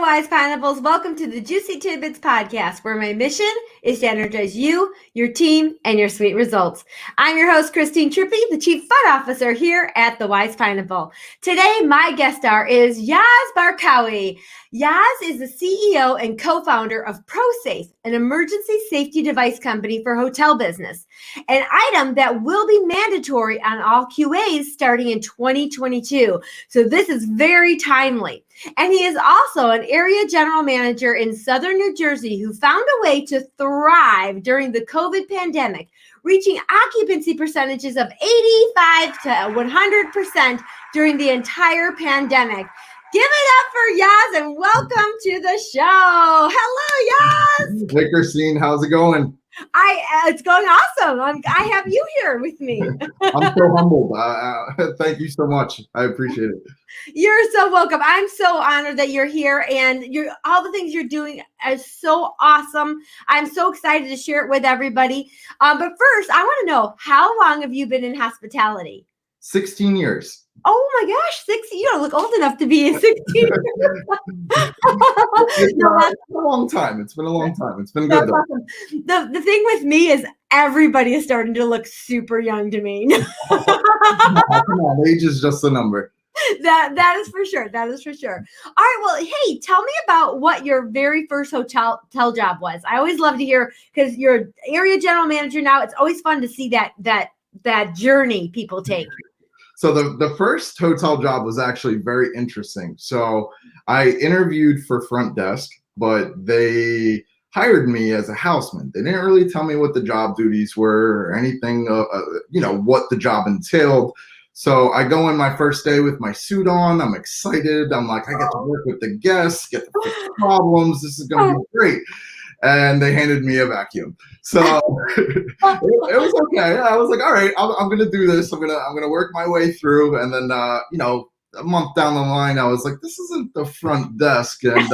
Wise Pineapples. Welcome to the Juicy Tidbits podcast, where my mission is to energize you, your team, and your sweet results. I'm your host, Christine Trippy, the Chief Fun Officer here at the Wise Pineapple. Today, my guest star is Yaz Barqawi. Yaz is the CEO and co-founder of ProSafe, an emergency safety device company for hotel business, an item that will be mandatory on all QAs starting in 2022. So this is very timely. And he is also an area general manager in Southern New Jersey who found a way to thrive during the COVID pandemic, reaching occupancy percentages of 85 to 100% during the entire pandemic. Give it up for Yaz and welcome to the show. Hello, Yaz. Hey, Christine, how's it going? It's going awesome. I have you here with me. I'm so humbled. Thank you so much. I appreciate it. You're so welcome. I'm so honored that you're here, and all the things you're doing are so awesome. I'm so excited to share it with everybody. But first, I want to know, how long have you been in hospitality? 16 years. Oh my gosh, 16. You don't look old enough to be in 16 years. It's been a long time. It's been a long time. It's been good though. Awesome. The thing with me is everybody is starting to look super young to me. Come on, age is just a number. That is for sure. That is for sure. All right. Well, hey, tell me about what your very first hotel job was. I always love to hear, because you're an area general manager now. It's always fun to see that journey people take. So the first hotel job was actually very interesting. So I interviewed for front desk, but they hired me as a houseman. They didn't really tell me what the job duties were or anything, what the job entailed. So I go in my first day with my suit on. I'm excited. I'm like, I get to work with the guests, get to fix problems. This is going to be great. And they handed me a vacuum. So it was okay. I was like, all right, I'm going to do this. I'm going to work my way through. And then, a month down the line, I was like, this isn't the front desk. And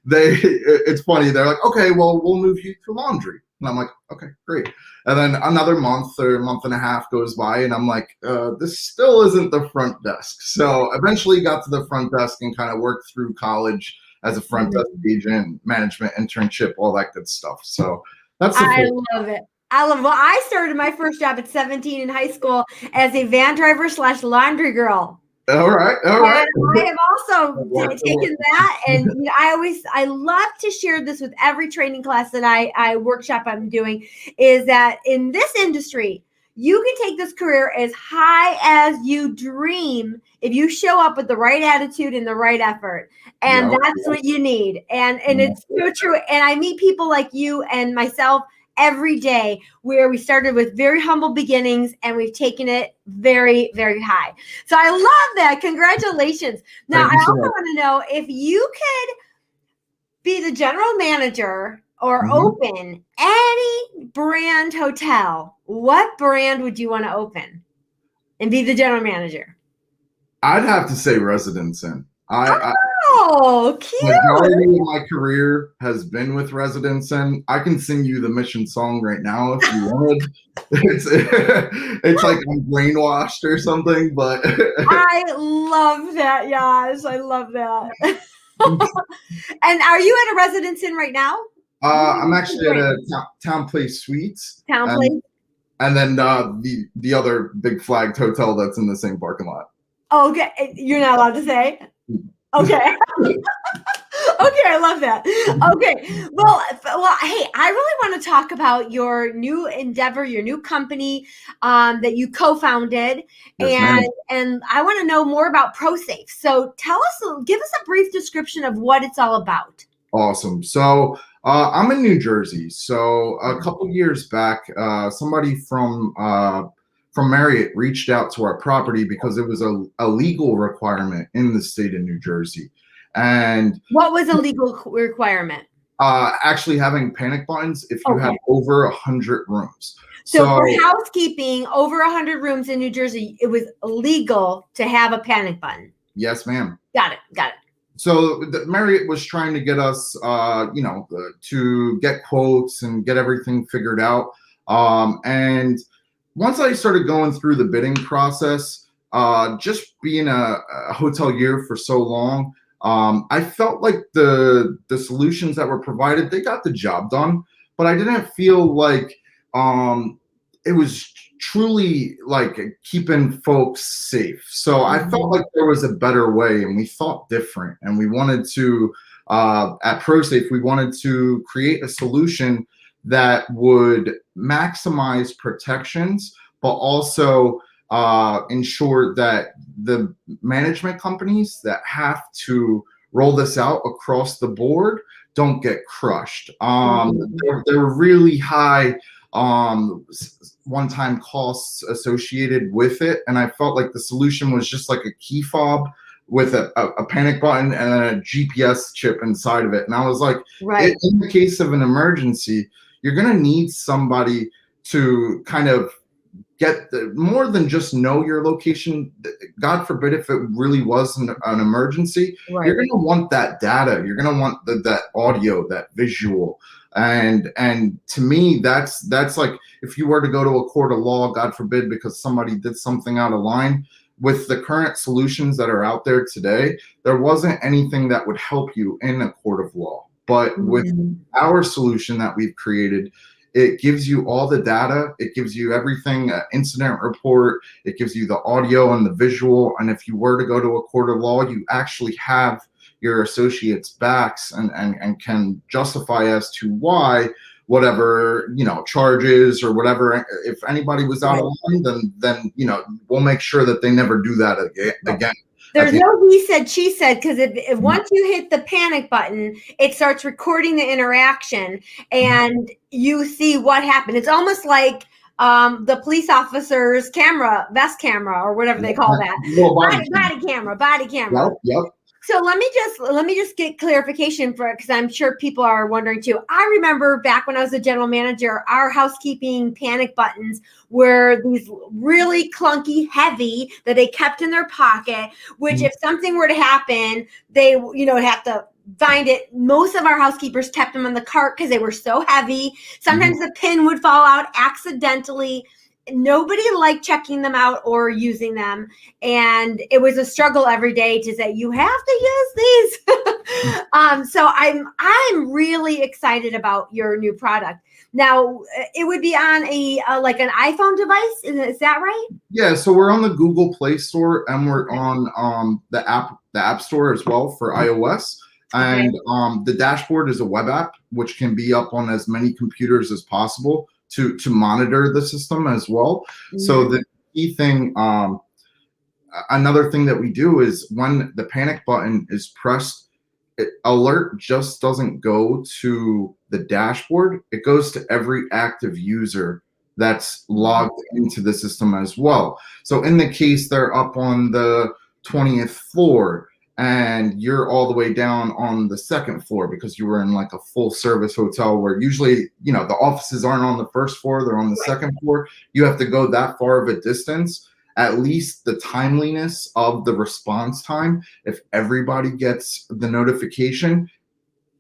it's funny. They're like, okay, well, we'll move you to laundry. And I'm like, okay, great. And then another month or a month and a half goes by, and I'm like, this still isn't the front desk. So eventually got to the front desk and kind of worked through college as a front desk agent, management internship, all that good stuff. So that's I love it. Well, I started my first job at 17 in high school as a van driver / laundry girl. All right. And I have also taken that, and I love to share this with every training class that I workshop I'm doing, is that in this industry, you can take this career as high as you dream if you show up with the right attitude and the right effort. And that's what you need. And it's so true. And I meet people like you and myself every day, where we started with very humble beginnings and we've taken it very, very high. So I love that. Congratulations. Now, I also want to know, if you could be the general manager or open any brand hotel, what brand would you want to open and be the general manager? I'd have to say Residence Inn. Cute. Majority of my career has been with Residence Inn. I can sing you the mission song right now if you wanted. It's like I'm brainwashed or something, but I love that, Yaz. I love that. And are you at a Residence Inn right now? I'm actually at a Town Place Suites. Town Place. And then the other big flagged hotel that's in the same parking lot. Okay, you're not allowed to say. Okay. Okay, I love that. Okay, well, hey, I really want to talk about your new endeavor, your new company that you co-founded, and I want to know more about ProSafe. So give us a brief description of what it's all about. Awesome. So I'm in New Jersey. So a couple years back, somebody from Marriott reached out to our property because it was a legal requirement in the state of New Jersey. And what was a legal requirement? Actually having panic buttons if you have over 100 rooms. So for housekeeping, over 100 rooms in New Jersey, it was illegal to have a panic button. Yes, ma'am. Got it. So Marriott was trying to get us, to get quotes and get everything figured out. And once I started going through the bidding process, just being a hotelier for so long, I felt like the solutions that were provided, they got the job done, but I didn't feel like it was truly like keeping folks safe. So I felt like there was a better way, and we thought different, and we wanted to at ProSafe, we wanted to create a solution that would maximize protections, but also ensure that the management companies that have to roll this out across the board don't get crushed. There were really high one-time costs associated with it, and I felt like the solution was just like a key fob with a panic button and then a GPS chip inside of it. And I was like, in the case of an emergency, you're going to need somebody to kind of get more than just know your location. God forbid if it really was an emergency, you're going to want that data. You're going to want that audio, that visual. And to me, that's like, if you were to go to a court of law, God forbid, because somebody did something out of line, with the current solutions that are out there today, there wasn't anything that would help you in a court of law. But with our solution that we've created, it gives you all the data. It gives you everything, incident report. It gives you the audio and the visual. And if you were to go to a court of law, you actually have your associates' backs and can justify as to why whatever, charges or whatever, if anybody was out of line, then we'll make sure that they never do that again. There's no he said, she said, because if once you hit the panic button, it starts recording the interaction and you see what happened. It's almost like the police officer's vest camera, or whatever they call that. Body camera. Yep. So let me just get clarification for it, because I'm sure people are wondering too. I remember back when I was a general manager, our housekeeping panic buttons were these really clunky, heavy, that they kept in their pocket, which if something were to happen, they have to find it. Most of our housekeepers kept them on the cart because they were so heavy. Sometimes the pin would fall out accidentally. Nobody liked checking them out or using them, and it was a struggle every day to say you have to use these. So I'm really excited about your new product. Now, it would be on a like an iPhone device, is that right? Yeah, so we're on the Google Play Store, and we're on the App Store as well for iOS. And the dashboard is a web app, which can be up on as many computers as possible to monitor the system as well. So the key thing, another thing that we do is when the panic button is pressed, alert just doesn't go to the dashboard. It goes to every active user that's logged into the system as well. So in the case they're up on the 20th floor, and you're all the way down on the second floor because you were in like a full service hotel where usually, the offices aren't on the first floor, they're on the second floor. You have to go that far of a distance. At least the timeliness of the response time, if everybody gets the notification,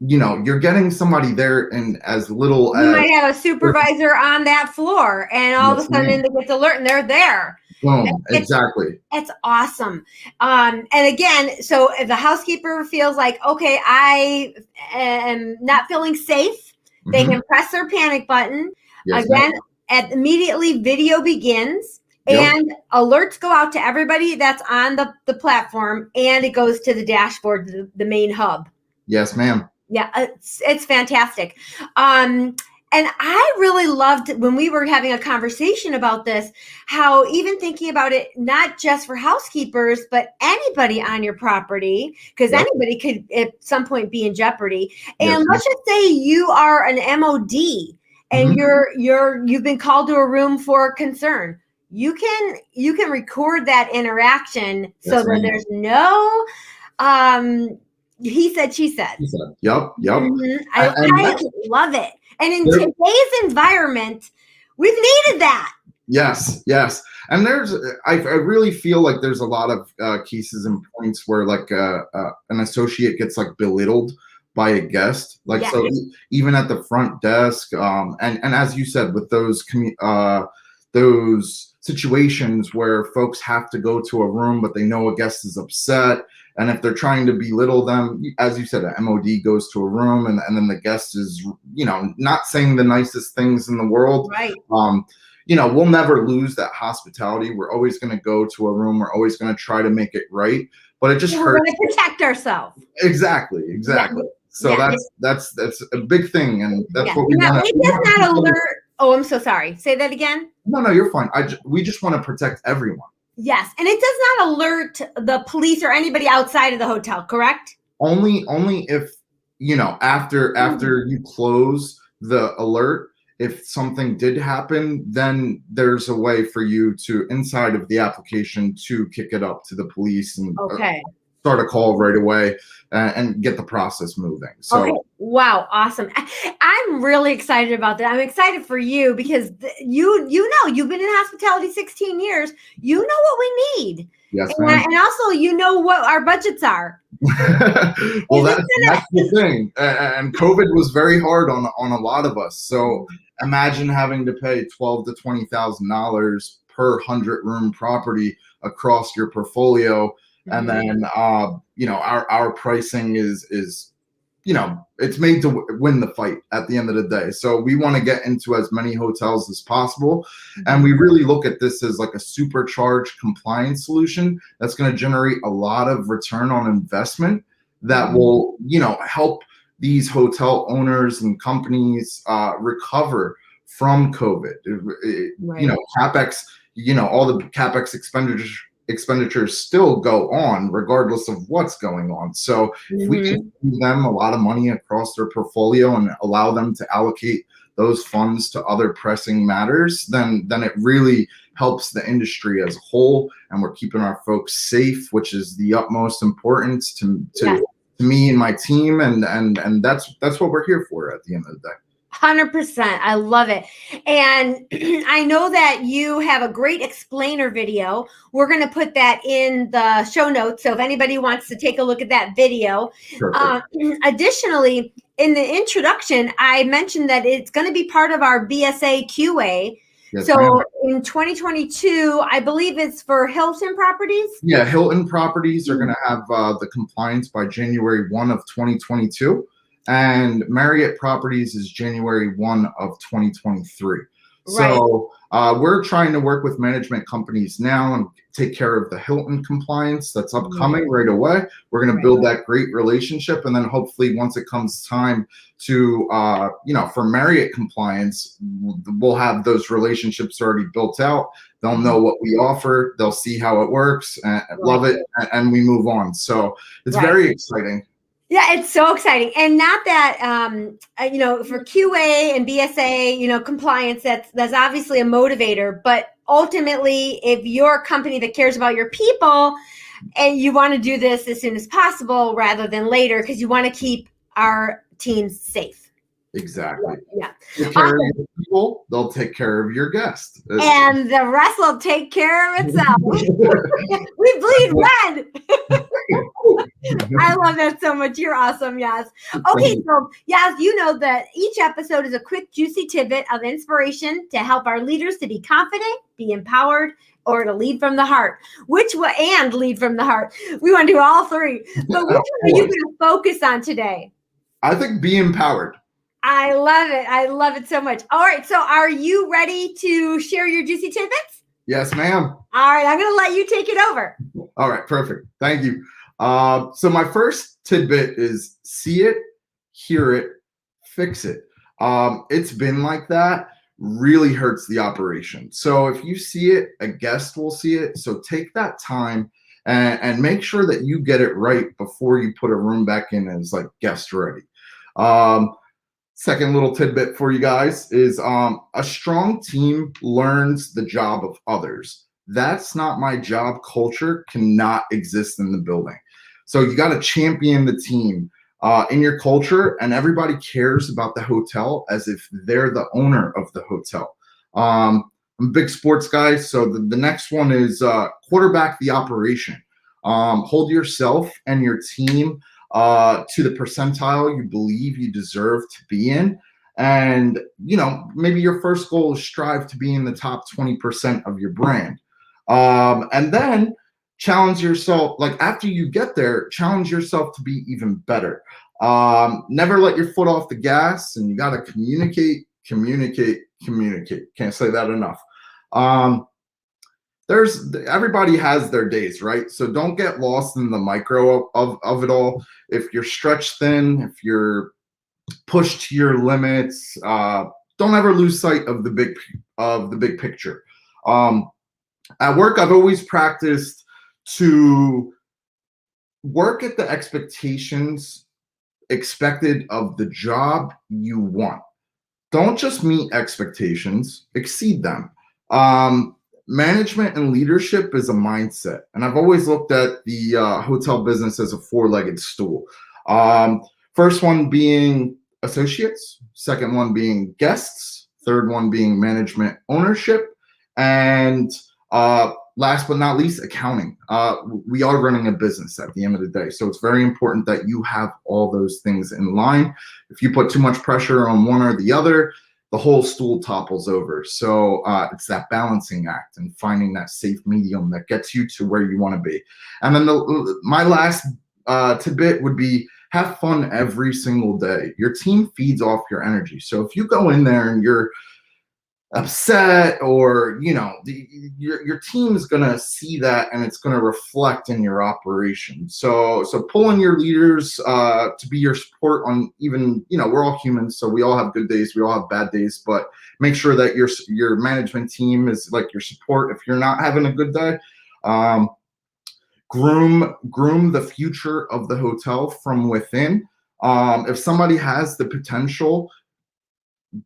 you're getting somebody there in as little as... You might have a supervisor on that floor, and all of a sudden they get the alert and they're there. Boom, exactly. It's awesome. And again, so if the housekeeper feels like, okay, I am not feeling safe, they can press their panic button. Again, immediately video begins. And alerts go out to everybody that's on the platform, and it goes to the dashboard, the main hub. Yes, ma'am. Yeah, it's fantastic. And I really loved when we were having a conversation about this, how even thinking about it, not just for housekeepers, but anybody on your property, because anybody could at some point be in jeopardy. And let's just say you are an MOD and you've been called to a room for concern. You can record that interaction so that there's no he said, she said. Yep. I love it. And in today's environment, we've needed that. Yes. And I really feel like there's a lot of cases and points where like an associate gets like belittled by a guest. So even at the front desk, and as you said, with those situations where folks have to go to a room, but they know a guest is upset. And if they're trying to belittle them, as you said, an MOD goes to a room and then the guest is, not saying the nicest things in the world. Right. We'll never lose that hospitality. We're always going to go to a room. We're always going to try to make it right. But it just hurts. We're going to protect ourselves. Exactly. Yeah. So that's a big thing, and that's what we want. It does not alert. Oh, I'm so sorry. Say that again. No, you're fine. We just want to protect everyone. Yes, and it does not alert the police or anybody outside of the hotel, correct? Only if after you close the alert, if something did happen, then there's a way for you to, inside of the application, to kick it up to the police and start a call right away and get the process moving. So, okay. Wow, awesome! I'm really excited about that. I'm excited for you because you've been in hospitality 16 years. You know what we need. Yes, ma'am. And also you know what our budgets are. Well, that's the thing. And COVID was very hard on a lot of us. So imagine having to pay $12,000 to $20,000 per 100-room property across your portfolio. And then, our pricing is it's made to win the fight at the end of the day. So we want to get into as many hotels as possible. And we really look at this as like a supercharged compliance solution that's going to generate a lot of return on investment that will, help these hotel owners and companies recover from COVID. CapEx, all the CapEx expenditures still go on regardless of what's going on. So if we can give them a lot of money across their portfolio and allow them to allocate those funds to other pressing matters, then it really helps the industry as a whole, and we're keeping our folks safe, which is the utmost importance to me and my team, and that's what we're here for at the end of the day. 100%. I love it. And I know that you have a great explainer video. We're going to put that in the show notes. So if anybody wants to take a look at that video. Additionally, in the introduction, I mentioned that it's going to be part of our BSA QA. Yes, so in 2022, I believe it's for Hilton properties. Yeah, Hilton properties are going to have the compliance by January 1 of 2022. And Marriott properties is January 1 of 2023. Right. So we're trying to work with management companies now and take care of the Hilton compliance that's upcoming right away. We're going to build that great relationship. And then hopefully once it comes time to, for Marriott compliance, we'll have those relationships already built out. They'll know what we offer. They'll see how it works and love it. And we move on. So it's very exciting. Yeah, it's so exciting. And not that, for QA and BSA, compliance, that's obviously a motivator. But ultimately, if you're a company that cares about your people and you want to do this as soon as possible rather than later, because you want to keep our teams safe. Exactly. Yeah. Take care of your people, they'll take care of your guests. And the rest will take care of itself. We bleed red. I love that so much. You're awesome, Yaz. Okay, so Yaz, you know that each episode is a quick, juicy tidbit of inspiration to help our leaders to be confident, be empowered, or to lead from the heart. And lead from the heart. We want to do all three. But which one are you going to focus on today? I think be empowered. I love it. I love it so much. All right. So are you ready to share your juicy tidbits? Yes, ma'am. All right. I'm going to let you take it over. All right. Perfect. Thank you. So my first tidbit is see it, hear it, fix it. It's been like that. Really hurts the operation. So if you see it, a guest will see it. So take that time and make sure that you get it right before you put a room back in as like guest ready. Second little tidbit for you guys is a strong team learns the job of others. That's not my job. Culture cannot exist in the building. So you got to champion the team in your culture, and everybody cares about the hotel as if they're the owner of the hotel. I'm a big sports guy, so the next one is quarterback the operation. Hold yourself and your team to the percentile you believe you deserve to be in, And, maybe your first goal is strive to be in the top 20% of your brand. And then challenge yourself, like after you get there, challenge yourself to be even better. Never let your foot off the gas, and you got to communicate. Can't say that enough. Everybody has their days, right? So don't get lost in the micro of it all. If you're stretched thin, if you're pushed to your limits, don't ever lose sight of the big picture. At work, I've always practiced to work at the expectations expected of the job you want. Don't just meet expectations, exceed them. Management and leadership is a mindset. And I've always looked at the hotel business as a four-legged stool. First one being associates, second one being guests, third one being management ownership, and last but not least, accounting. We are running a business at the end of the day. So it's very important that you have all those things in line. If you put too much pressure on one or the other, the whole stool topples over. So it's that balancing act and finding that safe medium that gets you to where you want to be. And then my last tidbit would be have fun every single day. Your team feeds off your energy. So if you go in there and you're upset, or your team is going to see that, and it's going to reflect in your operation. So pulling your leaders to be your support on, even we're all humans, so we all have good days, we all have bad days, but make sure that your management team is like your support if you're not having a good day. Groom the future of the hotel from within. If somebody has the potential,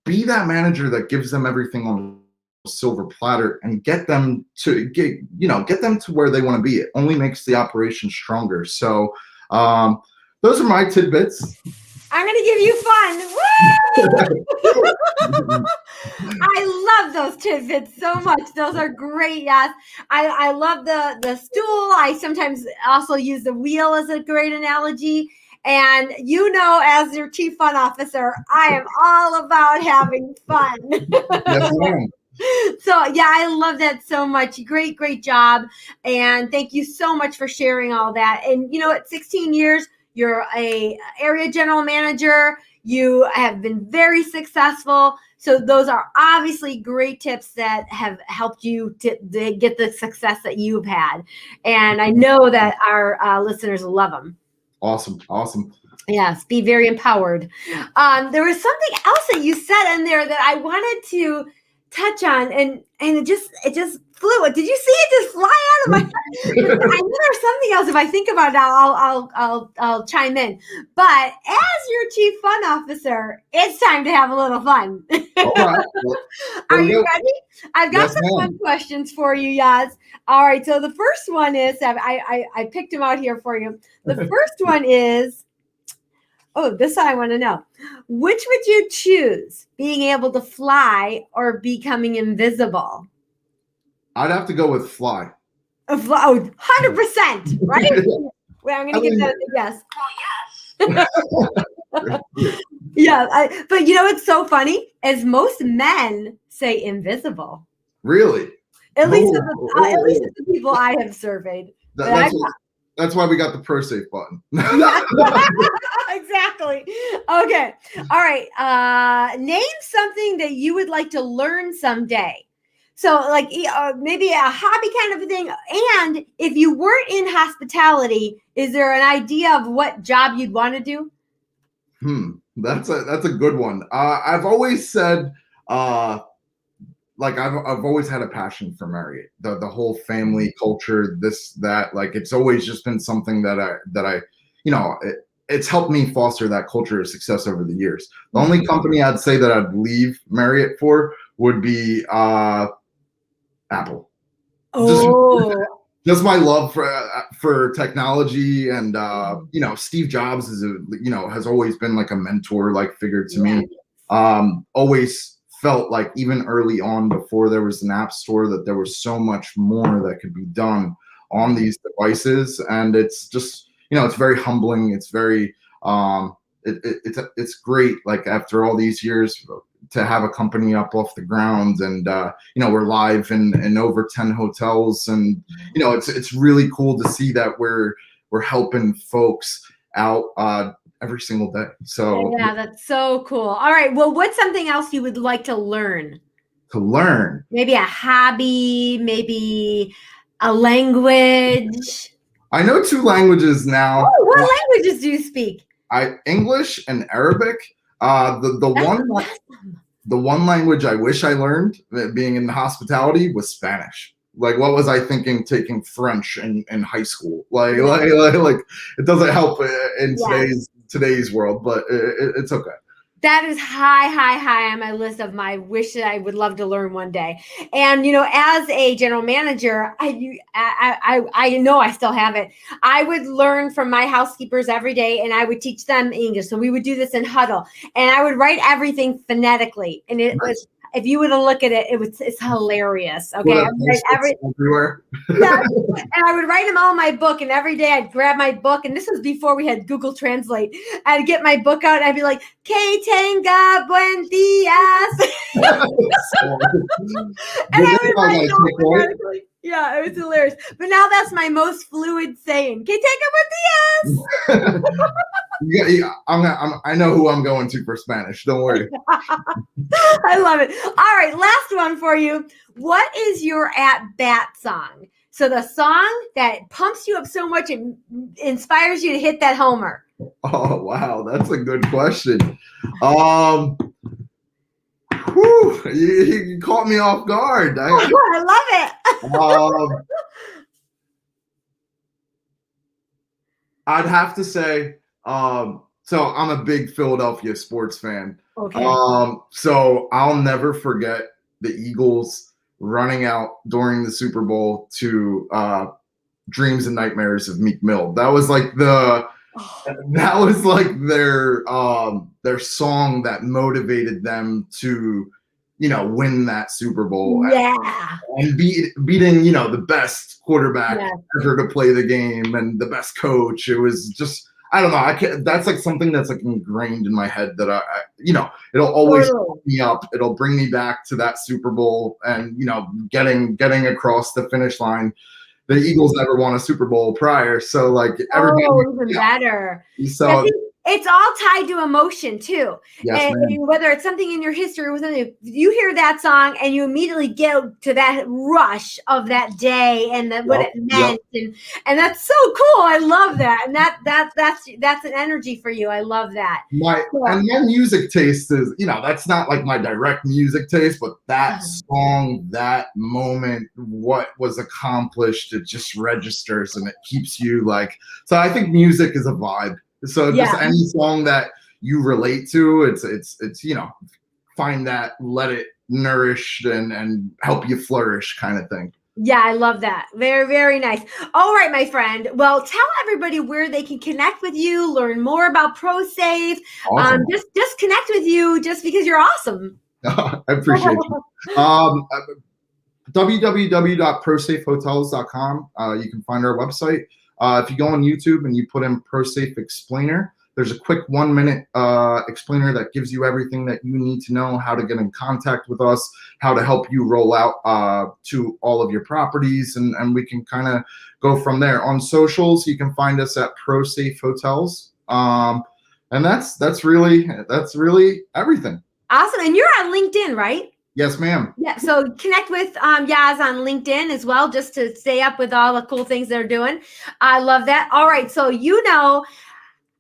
be that manager that gives them everything on a silver platter and get them to where they want to be. It only makes the operation stronger. So those are my tidbits. I'm going to give you fun. Woo! I love those tidbits so much. Those are great. Yes. I love the stool. I sometimes also use the wheel as a great analogy. And as your chief fun officer, I am all about having fun. Yes, ma'am. So yeah, I love that so much. Great job. And thank you so much for sharing all that. And at 16 years, you're a area general manager. You have been very successful. So those are obviously great tips that have helped you to get the success that you've had. And I know that our listeners love them. Awesome. Yes, be very empowered. There was something else that you said in there that I wanted to touch on, and it just flew. Did you see it just fly out of my head? I know there's something else. If I think about it now, I'll chime in. But as your chief fun officer, it's time to have a little fun. All right. Are you ready? I've got some fun questions for you, Yaz. All right. So the first one is, I picked them out here for you. The first one is, this I want to know. Which would you choose, being able to fly or becoming invisible? I'd have to go with fly. 100%, right? Well, I'm going to give that a yes. Well, yes. Yeah, but it's so funny, as most men say invisible. Really? At least the people I have surveyed. That's why we got the ProSafe button. Exactly. Okay. All right. Name something that you would like to learn someday. So like maybe a hobby kind of a thing. And if you weren't in hospitality, is there an idea of what job you'd want to do? That's a good one. I've always said, I've always had a passion for Marriott, the whole family culture, this, that, like, it's always just been something that I it's helped me foster that culture of success over the years. The only company I'd say that I'd leave Marriott for would be Apple. Oh, just my love for technology, and Steve Jobs has always been like a mentor like figure to me. Always felt like, even early on, before there was an app store, that there was so much more that could be done on these devices, and it's just it's very humbling. It's very it's great. Like after all these years, to have a company up off the ground, and we're live in over 10 hotels, and it's really cool to see that we're helping folks out every single day. So yeah, that's so cool. All right. Well, what's something else you would like to learn? to learn, Maybe a hobby, maybe a language. I know 2 languages now. Oh, what languages do you speak? English and Arabic. The That's one awesome. the one language I wish I learned, being in hospitality, was Spanish. Like, what was I thinking taking French in high school? Like it doesn't help in today's world, but it's okay. That is high on my list of my wish that I would love to learn one day. And as a general manager, I know I still have it. I would learn from my housekeepers every day, and I would teach them English. So we would do this in huddle, and I would write everything phonetically. And it was, if you were to look at it, it's hilarious. Okay, everywhere. Yes. And I would write them all in my book, and every day I'd grab my book, and this was before we had Google Translate. I'd get my book out, and I'd be like, "Que tenga buen días." And I would write it all phonetically. Yeah, it was hilarious. But now that's my most fluid saying. Que tenga buen días. Yeah, I know who I'm going to for Spanish. Don't worry. I love it. All right, last one for you. What is your at-bat song? So the song that pumps you up so much and inspires you to hit that homer. Oh, wow. That's a good question. You caught me off guard. I love it. I'd have to say, so I'm a big Philadelphia sports fan. Okay. So I'll never forget the Eagles running out during the Super Bowl to Dreams and Nightmares of Meek Mill. That was like their song that motivated them to win that Super Bowl. Yeah. And beating the best quarterback ever to play the game and the best coach. It was just, I don't know. That's like something that's like ingrained in my head that it'll always pump me up. It'll bring me back to that Super Bowl and getting across the finish line. The Eagles never won a Super Bowl prior, so like everybody. Even better. So it's all tied to emotion too. Yes, and whether it's something in your history or something, you hear that song and you immediately get to that rush of that day and what it meant, and that's so cool. I love that, and that's an energy for you. I love that. My music taste is, that's not like my direct music taste, but that song, that moment, what was accomplished, it just registers and it keeps you like. So I think music is a vibe. So just any song that you relate to, it's find that, let it nourish and help you flourish kind of thing. Yeah, I love that. Very, very nice. All right, my friend. Well, tell everybody where they can connect with you, learn more about ProSafe. Awesome. Just connect with you just because you're awesome. I appreciate you. www.prosafehotels.com. You can find our website. If you go on YouTube and you put in ProSafe Explainer, there's a quick 1-minute explainer that gives you everything that you need to know, how to get in contact with us, how to help you roll out to all of your properties, and we can kind of go from there. On socials, you can find us at ProSafe Hotels, and that's really everything. Awesome, and you're on LinkedIn, right? Yes, ma'am. Yeah, so connect with Yaz on LinkedIn as well, just to stay up with all the cool things they're doing. I love that. All right, so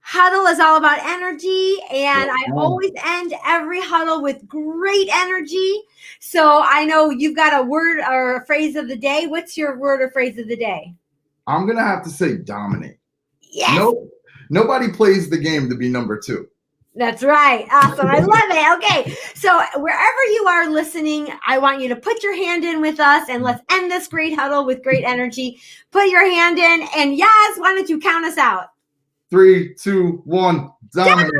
huddle is all about energy, and I always end every huddle with great energy. So I know you've got a word or a phrase of the day. What's your word or phrase of the day? I'm going to have to say dominate. Yes. Nobody plays the game to be number 2. That's right. Awesome. I love it. Okay. So wherever you are listening, I want you to put your hand in with us, and let's end this great huddle with great energy. Put your hand in, and Yaz, why don't you count us out? 3, 2, 1, dominate.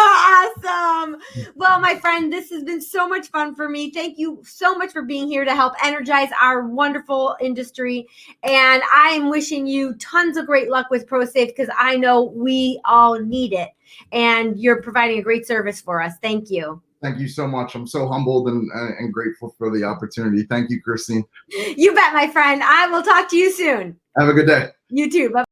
Awesome. Well, my friend, this has been so much fun for me. Thank you so much for being here to help energize our wonderful industry. And I'm wishing you tons of great luck with ProSafe because I know we all need it. And you're providing a great service for us. Thank you. Thank you so much. I'm so humbled and grateful for the opportunity. Thank you, Christine. You bet, my friend. I will talk to you soon. Have a good day. You too. Bye.